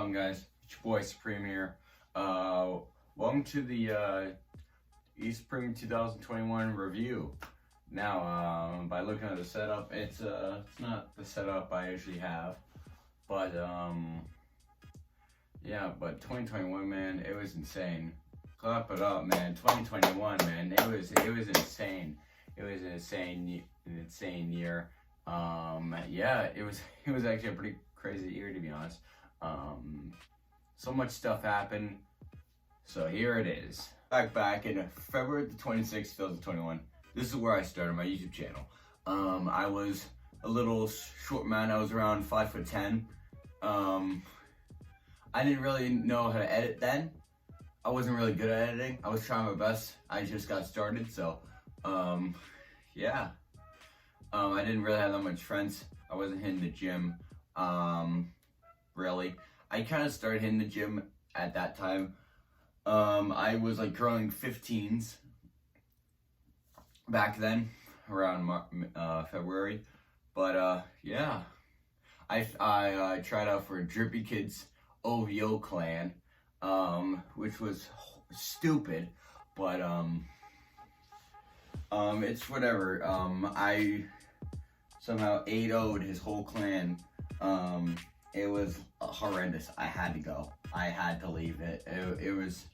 going, guys? It's your boy Supreme here. Welcome to the eSpring 2021 review. Now, by looking at the setup, it's not the setup I usually have, but yeah. But 2021, man, it was insane. Clap it up, man. 2021, man, it was insane. It was an insane year. Yeah, it was actually a pretty crazy year, to be honest. So much stuff happened. So here it is. Back in February the 26th, 2021. This is where I started my YouTube channel. I was a little short man. I was around 5'10". I didn't really know how to edit then. I wasn't really good at editing. I was trying my best. I just got started, so yeah. I didn't really have that much friends. I wasn't hitting the gym, really. I kind of started hitting the gym at that time. I was like growing 15s back then, around February. But yeah, I tried out for Drippy Kids OVO clan, which was stupid, but it's whatever. I somehow 8-0'd his whole clan. It was horrendous. I had to go. I had to leave it. It was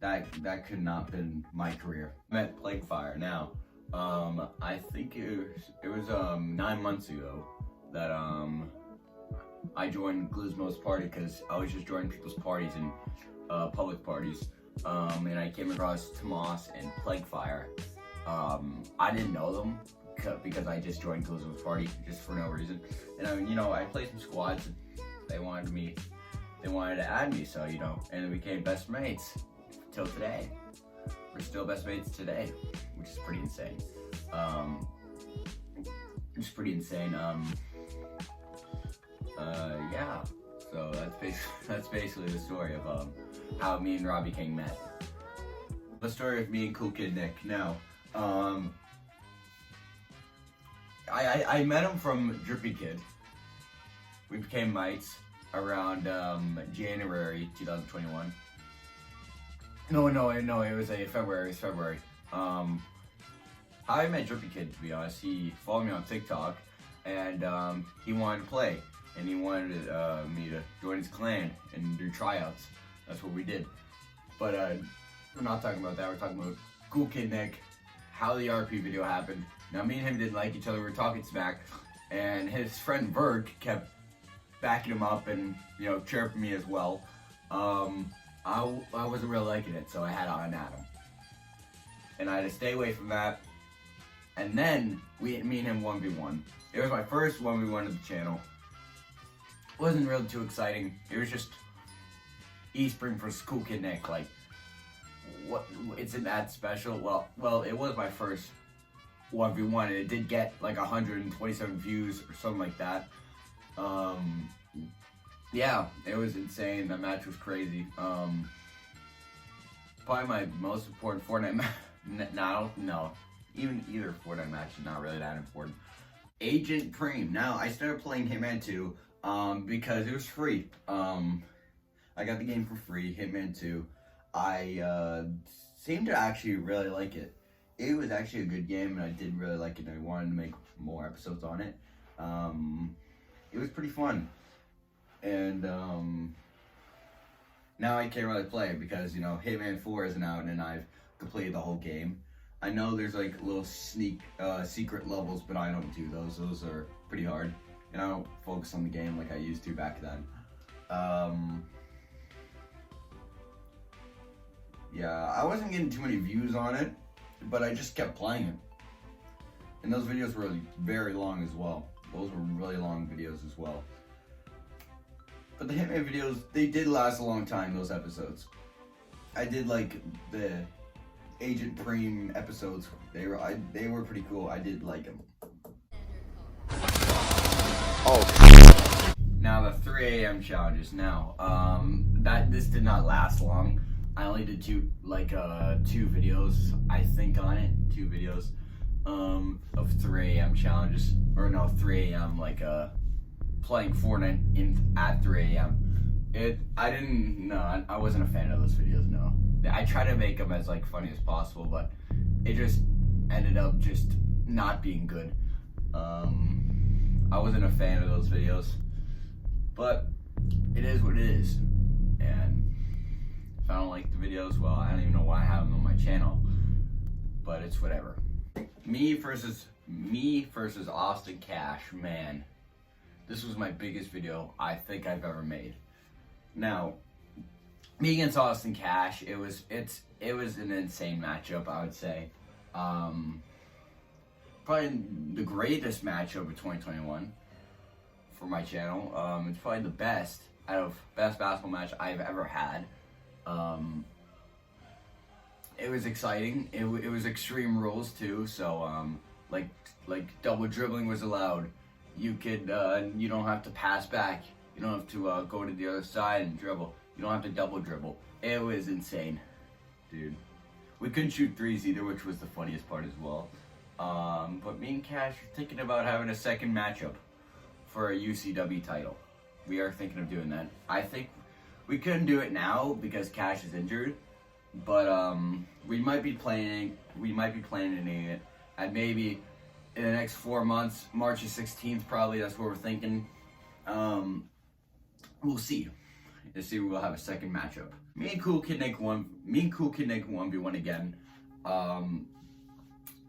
that could not have been my career. I met Plaguefire. Now, I think it was 9 months ago that I joined Gizmo's party, because I was just joining people's parties and public parties. And I came across Tomas and Plaguefire. I didn't know them because I just joined Gizmo's party just for no reason. And I played some squads. They wanted to add me, so and we became best mates till today. We're still best mates today, which is pretty insane. It's pretty insane. Yeah. So that's basically the story of how me and Robbie King met. The story of me and Cool Kid Nick. Now, I met him from Drippy Kid. We became mates around January 2021. No, it was February. It was February. How I met Drippy Kid, to be honest, he followed me on TikTok, and he wanted to play, and he wanted me to join his clan and do tryouts. That's what we did. But we're not talking about that. We're talking about Cool Kid Nick, how the RP video happened. Now, me and him didn't like each other. We were talking smack, and his friend Verk kept backing him up and chirping me as well. I wasn't really liking it, so I had on at him, and I had to stay away from that. And then me and him 1v1. It was my first 1v1 of the channel. Wasn't really too exciting. It was just eSpring versus Cool Kid Nick. Like, what? Isn't that special? Well, it was my first 1v1, and it did get like 127 views or something like that. Yeah, it was insane. That match was crazy. Probably my most important Fortnite match. No, even either Fortnite match is not really that important. Agent Preem. Now, I started playing Hitman 2 because it was free. I got the game for free, Hitman 2. I seemed to actually really like it. It was actually a good game, and I did really like it, and I wanted to make more episodes on it. It was pretty fun. And now I can't really play it because Hitman 4 isn't out, and I've completed the whole game. I know there's like little secret levels, but I don't do those. Those are pretty hard, and I don't focus on the game like I used to back then. Yeah, I wasn't getting too many views on it, but I just kept playing it. And those videos were very long as well. Those were really long videos as well. But the Hitman videos, they did last a long time, those episodes. I did like the Agent Preem episodes. They were pretty cool. I did like them. Oh. Now the 3 a.m. challenges. Now, this did not last long. I only did two videos, I think, on it. 2 videos of 3 a.m. challenges. Or no, 3 a.m. like playing Fortnite at 3 a.m. I wasn't a fan of those videos, no. I try to make them as like funny as possible, but it just ended up just not being good. I wasn't a fan of those videos, but it is what it is. And if I don't like the videos, well, I don't even know why I have them on my channel, but it's whatever. Me versus Austin Cash, man. This was my biggest video I think I've ever made. Now, me against Austin Cash, it was an insane matchup, I would say. Probably the greatest matchup of 2021 for my channel. It's probably the best basketball match I've ever had. It was exciting. It was extreme rules too. So like double dribbling was allowed. You could you don't have to pass back. You don't have to go to the other side and dribble. You don't have to double dribble. It was insane, dude. We couldn't shoot threes either, which was the funniest part as well. But me and Cash are thinking about having a second matchup for a UCW title. We are thinking of doing that. I think we couldn't do it now because Cash is injured, but we might be planning it, and maybe in the next 4 months, March 16th probably. That's what we're thinking. We'll see. Let's see. We'll have a second matchup. Me and Cool Kid Nick 1v1 again.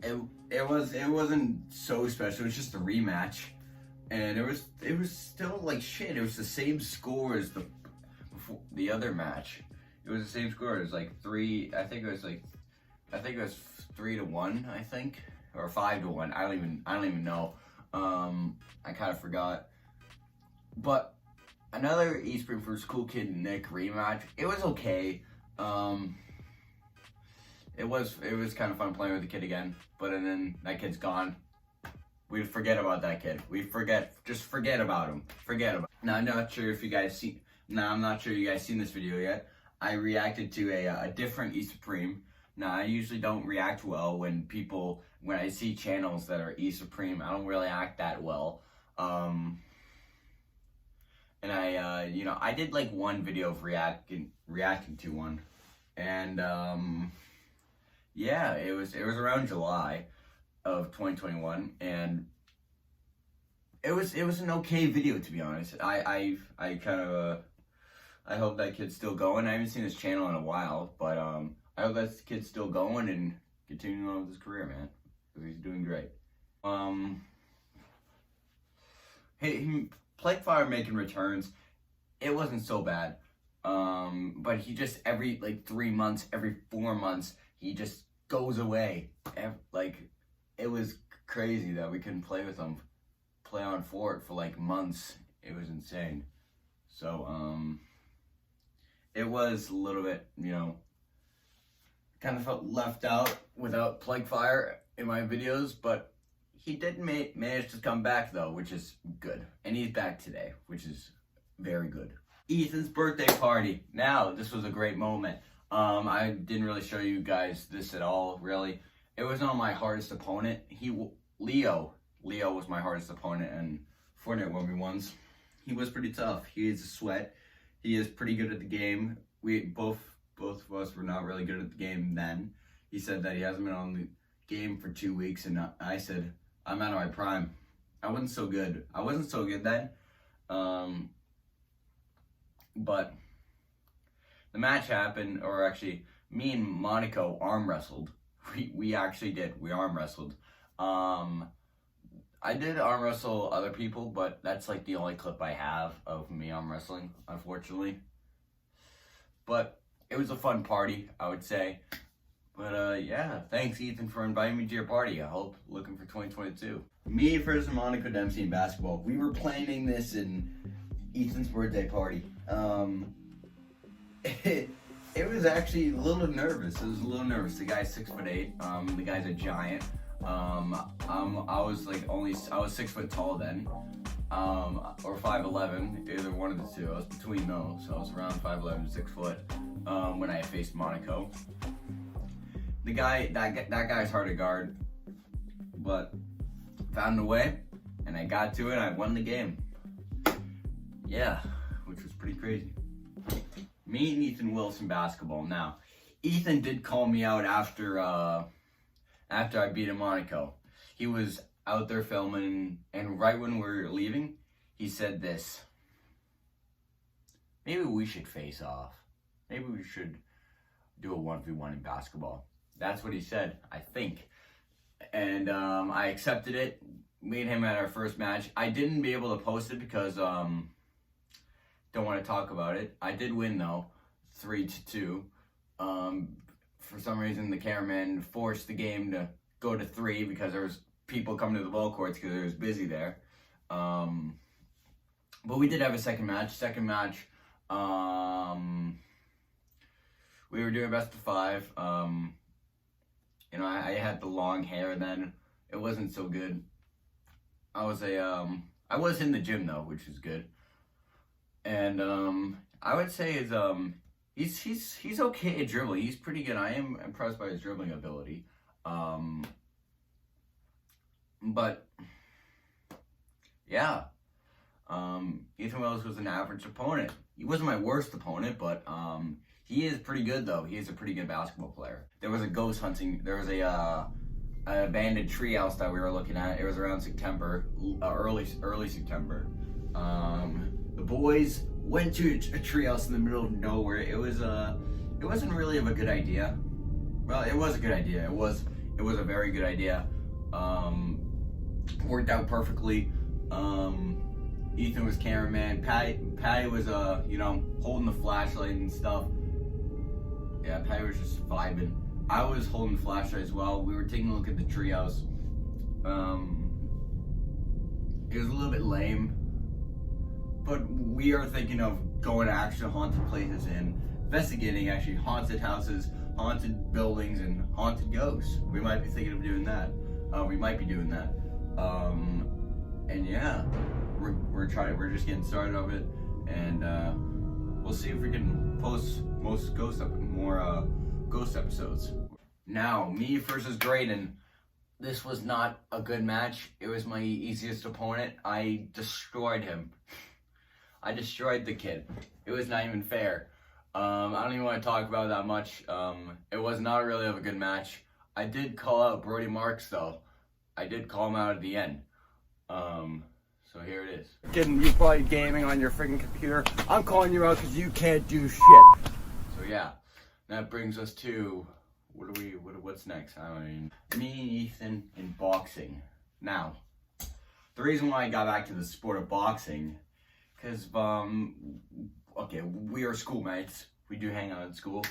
It wasn't so special. It was just a rematch, and it was still like shit. It was the same score as the other match. It was the same score. It was like 3. I think it was 3-1. I think, or 5-1. I don't even know. I kind of forgot. But another Eastern vs. Cool Kid Nick rematch. It was okay. It was kind of fun playing with the kid again, but then that kid's gone. We forget about that kid. Just forget about him. Forget about him. Now I'm not sure if you guys seen this video yet. I reacted to a different E Supreme. Now I usually don't react well when I see channels that are E Supreme. I don't really act that well. And I did like one video of reacting to one, and yeah, it was around July of 2021, and it was an okay video, to be honest. I hope that kid's still going. I haven't seen his channel in a while, but I hope that kid's still going and continuing on with his career, man, because he's doing great. Hey, Plaguefire making returns, it wasn't so bad. But he just every 3 months, every 4 months, he just goes away. It was crazy that we couldn't play with him, play on Fort for like months. It was insane. So it was a little bit, kind of felt left out without Plaguefire in my videos, but he did manage to come back though, which is good. And he's back today, which is very good. Ethan's birthday party. Now, this was a great moment. I didn't really show you guys this at all, really. It was not my hardest opponent. Leo was my hardest opponent in Fortnite 1v1s. He was pretty tough. He is a sweat. He is pretty good at the game. We both of us were not really good at the game then. He said that he hasn't been on the game for 2 weeks, and I said, I'm out of my prime. I wasn't so good then. But the match happened, or actually, me and Monaco arm wrestled. We actually did. We arm wrestled. I did arm wrestle other people, but that's like the only clip I have of me arm wrestling, unfortunately. But it was a fun party, I would say. But yeah, thanks Ethan for inviting me to your party. I hope looking for 2022. Me versus Monaco Dempsey in basketball. We were planning this in Ethan's birthday party. It was actually a little nervous. It was a little nervous. The guy's 6'8". The guy's a giant. I was 6 foot tall then, or 5'11", either one of the two. I was between those, so I was around 5'11" and 6 foot when I faced Monaco. That guy's hard to guard, but found a way, and I got to it. I won the game. Yeah, which was pretty crazy. Me and Ethan Wilson basketball. Now, Ethan did call me out after I beat him Monaco. He was out there filming, and right when we were leaving, he said this. Maybe we should face off. Maybe we should do a 1v1 in basketball. That's what he said, I think. And I accepted it. Me and him had our first match. I didn't be able to post it because don't want to talk about it. I did win though, 3-2. For some reason, the cameraman forced the game to go to 3 because there was people coming to the ball courts because it was busy there. But we did have a second match. We were doing best of 5. You know, I had the long hair then. It wasn't so good. I was in the gym though, which is good. And I would say he's okay at dribbling. He's pretty good. I am impressed by his dribbling ability. But yeah. Ethan Wells was an average opponent. He wasn't my worst opponent, but he is pretty good though. He is a pretty good basketball player. There was a ghost hunting. There was an abandoned treehouse that we were looking at. It was around September, early September. The boys went to a treehouse in the middle of nowhere. It wasn't really of a good idea. Well, it was a good idea. It was a very good idea. Worked out perfectly. Ethan was cameraman. Patty was holding the flashlight and stuff. Yeah, Patty was just vibing. I was holding the flashlight as well. We were taking a look at the treehouse. It was a little bit lame, but we are thinking of going to actual haunted places and investigating actually haunted houses, haunted buildings, and haunted ghosts. We might be thinking of doing that. We might be doing that. And yeah, we're just getting started of it, and we'll see if we can post more ghost episodes. Now, me versus Graydon. This was not a good match. It was my easiest opponent. I destroyed him. I destroyed the kid. It was not even fair. I don't even want to talk about it that much. It was not really of a good match. I did call out Brody Marks though. I did call him out at the end. So here it is. You probably gaming on your freaking computer. I'm calling you out because you can't do shit. So yeah, that brings us to what's next? I mean, me and Ethan in boxing. Now, the reason why I got back to the sport of boxing, because okay, we are schoolmates. We do hang out in school.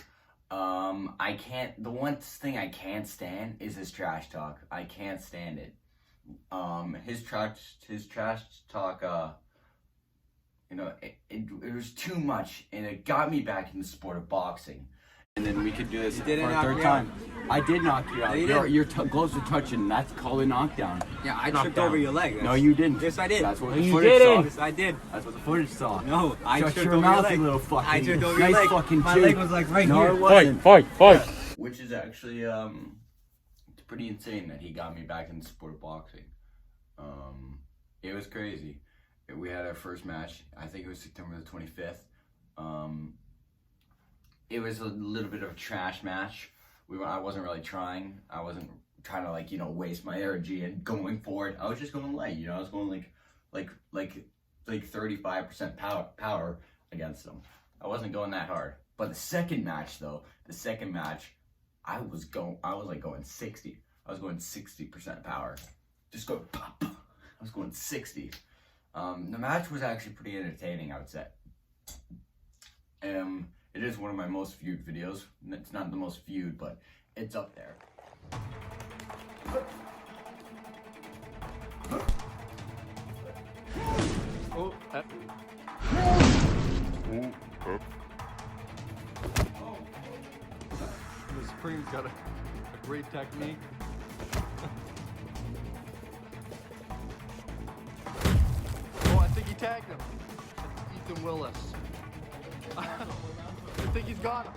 The one thing I can't stand is his trash talk. I can't stand it. His trash talk, it was too much, and it got me back in the sport of boxing. And then we could do this for a third time. I did knock you out. Your gloves were touching. That's called a knockdown. Yeah, I tripped over your leg. No, you didn't. Yes, I did. That's what the footage saw. Yes, I did. That's what the footage saw. No, I Shut tripped your over mouth, your leg. you little fucking. I tripped over nice your leg. fucking My dude. leg was like right no, here. It wasn't. Fight. Yeah. Which is actually it's pretty insane that he got me back in the sport of boxing. It was crazy. We had our first match. I think it was September the 25th. It was a little bit of a trash match. I wasn't really trying. I wasn't trying to waste my energy and going for it. I was just going light. I was going like 35% power against them. I wasn't going that hard. But the second match, I was going 60. I was going 60% power. Just go pop. I was going 60. The match was actually pretty entertaining, I would say. It is one of my most viewed videos. It's not the most viewed, but it's up there. Oh, the spring's got a great technique. Oh, I think he tagged him. It's Ethan Willis. I think he's got him.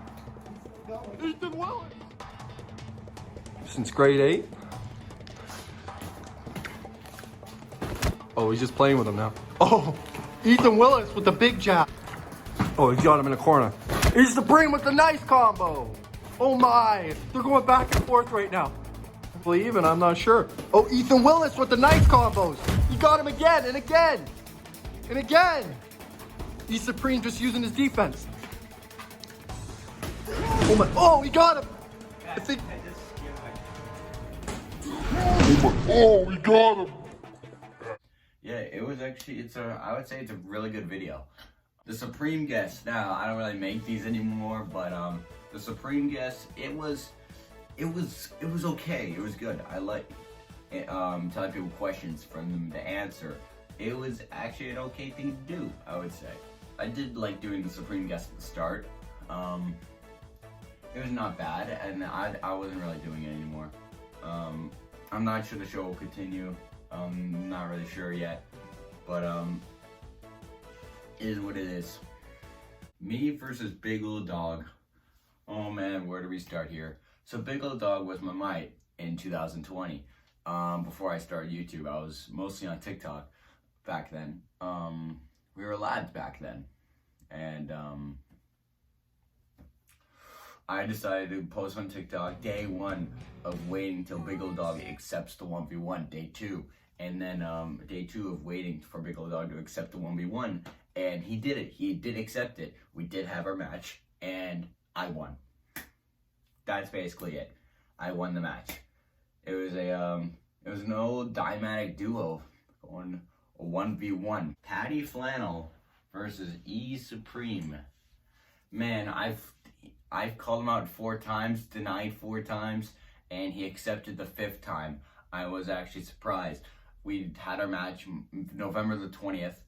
Ethan Willis! Since grade 8? Oh, he's just playing with him now. Oh, Ethan Willis with the big jab. Oh, he's got him in the corner. He's Supreme with the nice combo. Oh my, they're going back and forth right now. Believe, and I'm not sure. Oh, Ethan Willis with the nice combos. He got him again and again and again. He's Supreme just using his defense. Oh my, oh, he got him. I think. Oh, we got him. Yeah, it was actually, I would say it's a really good video. The Supreme Guest, now, I don't really make these anymore, but the Supreme Guest, it was okay. It was good. I like telling people questions for them to answer. It was actually an okay thing to do, I would say. I did like doing the Supreme Guest at the start. It was not bad, and I wasn't really doing it anymore. I'm not sure the show will continue. I'm not really sure yet, but it is what it is. Me versus Big Little Dog. Oh man, where do we start here? So Big Little Dog was my mate in 2020. Before I started YouTube, I was mostly on TikTok back then. We were lads back then, and I decided to post on TikTok day 1 of waiting till Big Little Dog accepts the 1v1, day 2. And then day 2 of waiting for Big Little Dog to accept the 1v1. And he did it. He did accept it. We did have our match. And I won. That's basically it. I won the match. It was an old Dymatic duo on a 1v1. Patty Flannel versus E Supreme. Man, I've called him out 4 times, denied 4 times, and he accepted the 5th time. I was actually surprised. We had our match November the 20th.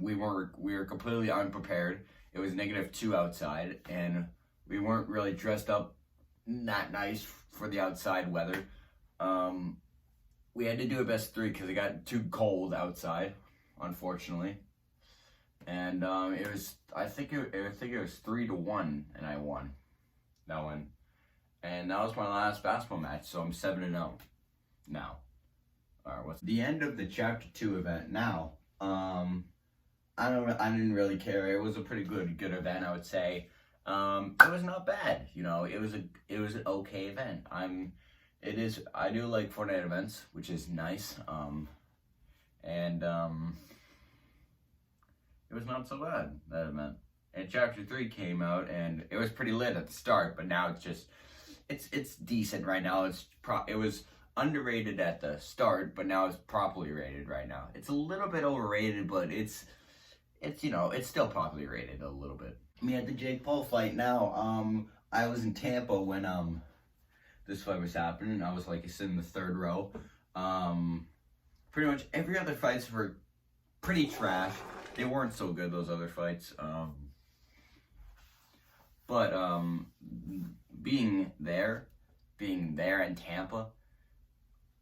We were completely unprepared. It was -2 outside, and we weren't really dressed up that nice for the outside weather. We had to do a best 3 because it got too cold outside, unfortunately. And it was, I think it was 3-1, and I won that one. And that was my last basketball match, so I'm 7-0 now. All right, what's the end of the Chapter 2 event now? I didn't really care. It was a pretty good event, I would say. It was not bad, you know. It was an okay event. I do like Fortnite events, which is nice. It was not so bad, that event. And Chapter 3 came out, and it was pretty lit at the start, but now it's just, it's decent right now. It was underrated at the start, but now it's properly rated right now. It's a little bit overrated, but it's you know, it's still properly rated a little bit. Me at the Jake Paul fight now, I was in Tampa when this fight was happening. I was like sitting in the 3rd row. Pretty much every other fights were pretty trash. They weren't so good, those other fights. But being there in Tampa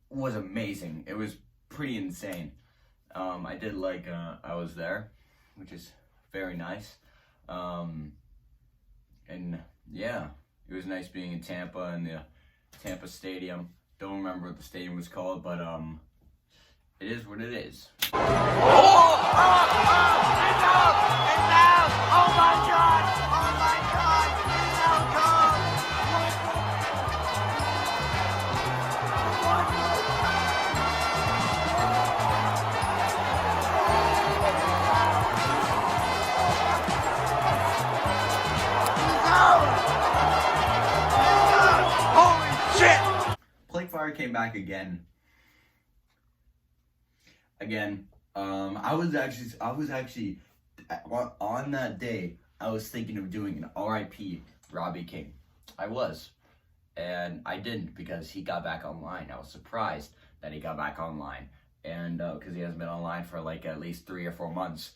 was amazing. It was pretty insane. I did like I was there, which is very nice. And yeah, it was nice being in Tampa in the Tampa Stadium. Don't remember what the stadium was called, but it is what it is. Fire came back again. I was actually on that day. I was thinking of doing an RIP Robbie King. I was, and I didn't because he got back online. I was surprised that he got back online, and because he hasn't been online for like at least 3 or 4 months.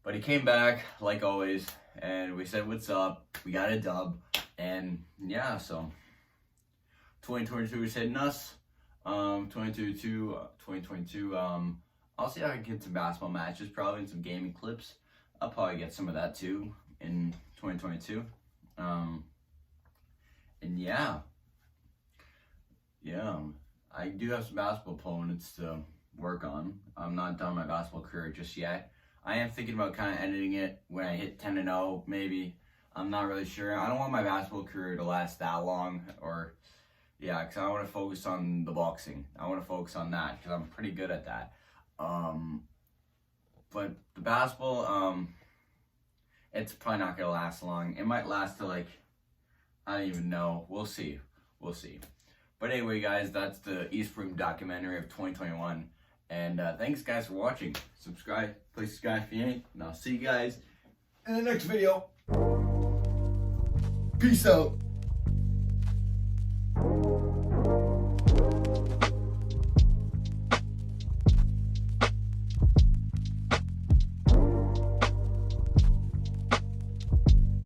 But he came back like always, and we said what's up. We got a dub, and yeah, so. 2022 is hitting us. 2022. I'll see if I can get some basketball matches, probably in some gaming clips. I'll probably get some of that too in 2022. And yeah, I do have some basketball opponents to work on. I'm not done my basketball career just yet. I am thinking about kind of ending it when I hit 10-0, maybe. I'm not really sure. I don't want my basketball career to last that long, or yeah, because I want to focus on the boxing. I want to focus on that because I'm pretty good at that. But the basketball, it's probably not gonna last long. It might last to like, I don't even know. We'll see. We'll see. But anyway, guys, that's the Eastbrook documentary of 2021. And thanks, guys, for watching. Subscribe. Please subscribe if you ain't. And I'll see you guys in the next video. Peace out.